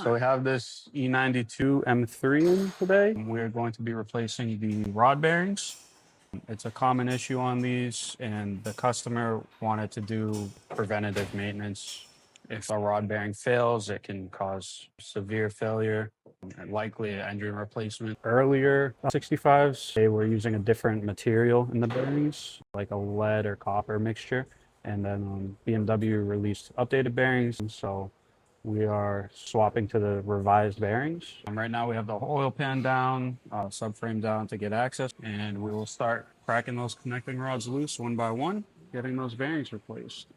So we have this E92 M3 in today. We're going to be replacing the rod bearings. It's a common issue on these, and the customer wanted to do preventative maintenance. If a rod bearing fails, it can cause severe failure and likely an engine replacement. Earlier 65s, they were using a different material in the bearings, like a lead or copper mixture. And then BMW released updated bearings, so we are swapping to the revised bearings. Right now we have the oil pan down, subframe down to get access, and we will start cracking those connecting rods loose one by one, getting those bearings replaced.